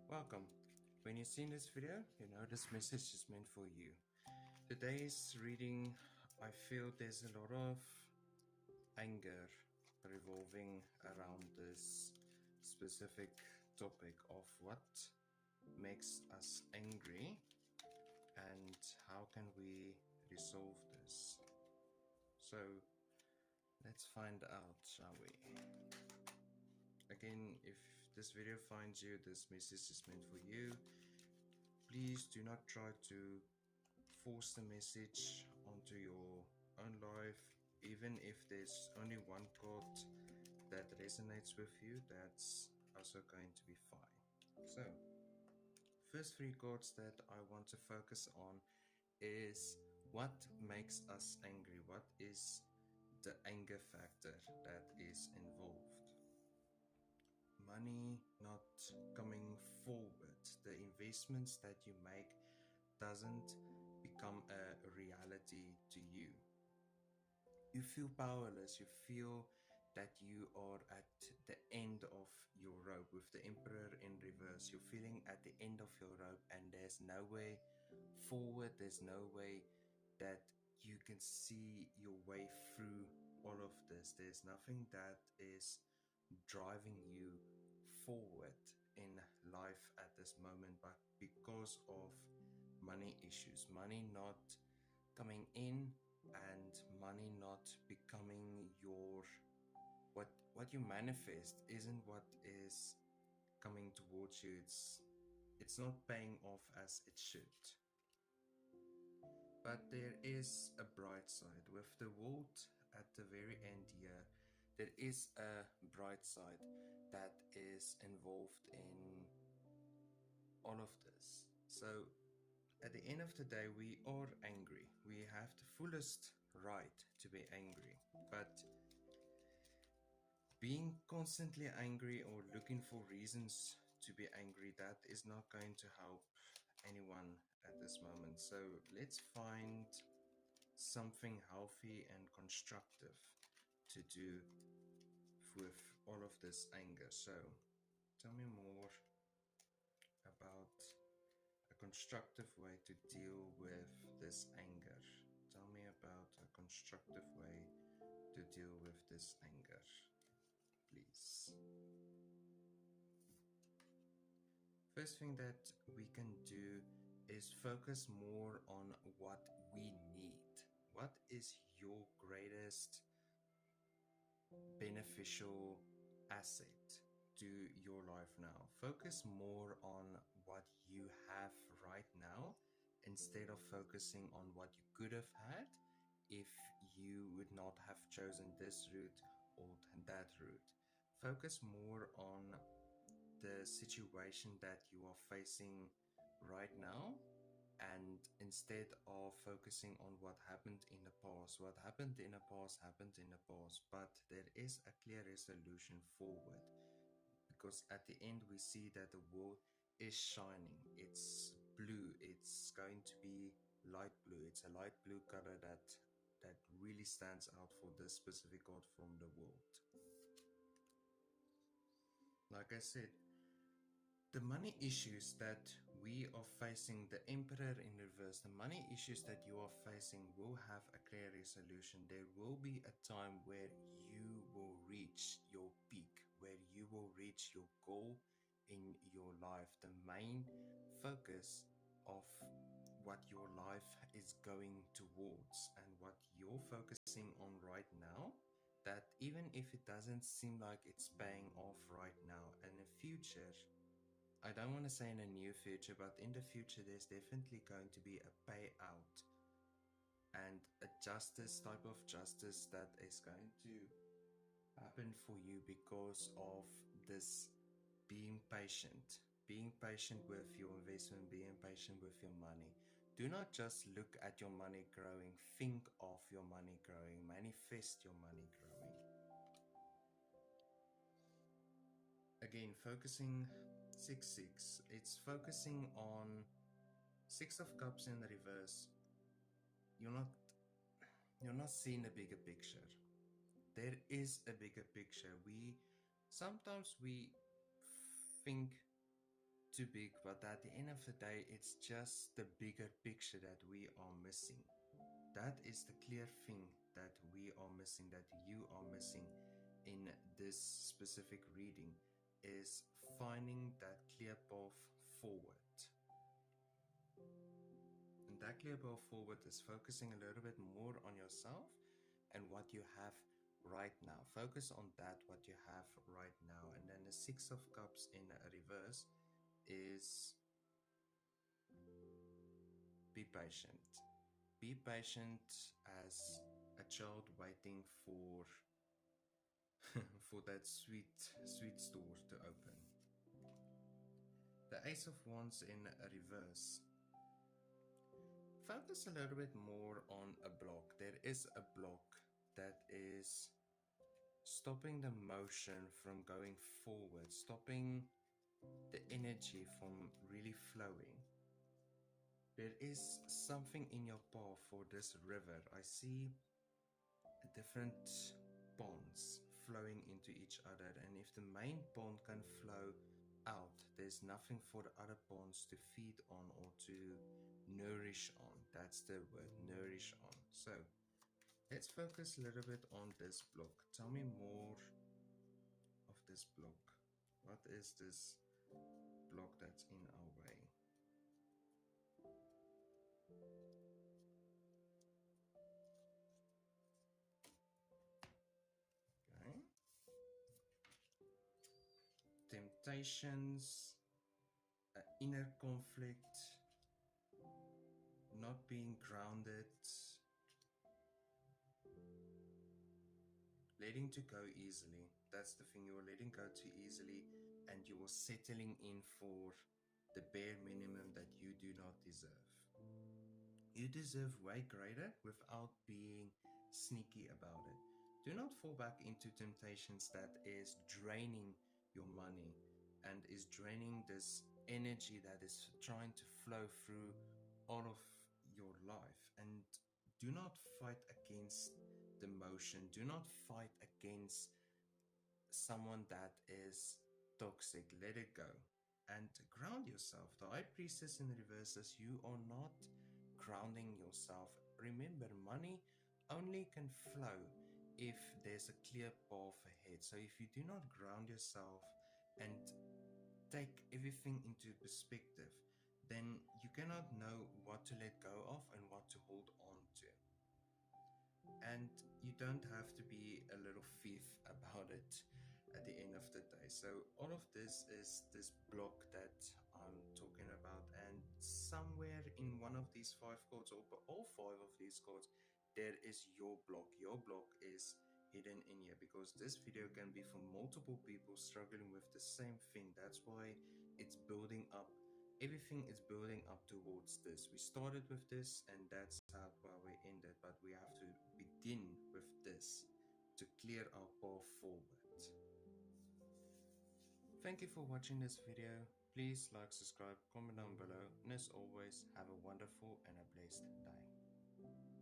Welcome. When you've seen this video, you know this message is meant for you. Today's reading, I feel there's a lot of anger revolving around this specific topic of what makes us angry and how can we resolve this. So let's find out, shall we? Again, if this video finds you, this message is meant for you. Please do not try to force the message onto your own life. Even if there's only one card that resonates with you, that's also going to be fine. So, first three cards that I want to focus on is what makes us angry. What is the anger factor that is involved? Money not coming forward, the investments that you make doesn't become a reality to you. You feel powerless, you feel that you are at the end of your rope with the Emperor in reverse. You're feeling at the end of your rope and there's no way forward, there's no way that you can see your way through all of this. There's nothing that is driving you forward in life at this moment, but because of money issues, money not coming in and money not becoming your what you manifest isn't what is coming towards you. It's not paying off as it should. But there is a bright side with the world at the very end here. There is a bright side that is involved in all of this. So at the end of the day, we are angry. We have the fullest right to be angry. But being constantly angry or looking for reasons to be angry, that is not going to help anyone at this moment. So let's find something healthy and constructive to do with all of this anger. So tell me more about a constructive way to deal with this anger. Tell me about a constructive way to deal with this anger, please. First thing that we can do is focus more on what we need. What is your greatest beneficial asset to your life now? Focus more on what you have right now instead of focusing on what you could have had if you would not have chosen this route or that route. Focus more on the situation that you are facing right now, and instead of focusing on what happened in the past. What happened in the past happened in the past, but there is a clear resolution forward, because at the end we see that the world is shining. It's blue, it's going to be light blue. It's a light blue color that really stands out for this specific card from the world. Like I said, the money issues that we are facing, the Emperor in reverse, the money issues that you are facing will have a clear resolution. There will be a time where you will reach your peak, where you will reach your goal in your life. The main focus of what your life is going towards and what you're focusing on right now, that even if it doesn't seem like it's paying off right now, in the future, I don't want to say in the near future, but in the future there's definitely going to be a payout and a justice, type of justice, that is going to happen for you because of this being patient with your investment, being patient with your money. Do not just look at your money growing, think of your money growing, manifest your money growing. Again, focusing 6-6, it's focusing on 6 of Cups in the reverse. You're not seeing a bigger picture. There is a bigger picture. Sometimes we think too big, but at the end of the day, it's just the bigger picture that we are missing. That is the clear thing that we are missing, that you are missing in this specific reading, is finding that clear path forward. And that clear path forward is focusing a little bit more on yourself and what you have right now. Focus on that, what you have right now. And then the Six of Cups in reverse is be patient. Be patient as a child waiting for for that sweet store to open. The Ace of Wands in reverse. Focus a little bit more on a block. There is a block that is stopping the motion from going forward, stopping the energy from really flowing. There is something in your path for this river. I see different ponds flowing into each other, and if the main pond can flow out, there's nothing for the other ponds to feed on or to nourish on. That's the word, nourish on. So let's focus a little bit on this block. Tell me more of this block. What is this block that's in our way? Okay. Temptations, inner conflict, not being grounded, letting to go easily. That's the thing, you are letting go too easily, and you are settling in for the bare minimum that you do not deserve. You deserve way greater without being sneaky about it. Do not fall back into temptations that is draining your money and is draining this energy that is trying to flow through all of your life. And do not fight against the motion. Do not fight against someone that is toxic. Let it go and ground yourself. The High Priestess in reverse says you are not grounding yourself. Remember, money only can flow if there's a clear path ahead. So if you do not ground yourself and take everything into perspective, then you cannot know what to let go of and what to hold on to. And you don't have to be a little thief about it at the end of the day. So all of this is this block that I'm talking about, and somewhere in one of these 5 cards, or all 5 of these cards, there is your block. Your block is hidden in here, because this video can be for multiple people struggling with the same thing. That's why it's building up. Everything is building up towards this. We started with this, and that's how we ended, but we have to begin with this to clear our path forward. Thank you for watching this video. Please like, subscribe, comment down below, and as always, have a wonderful and a blessed day.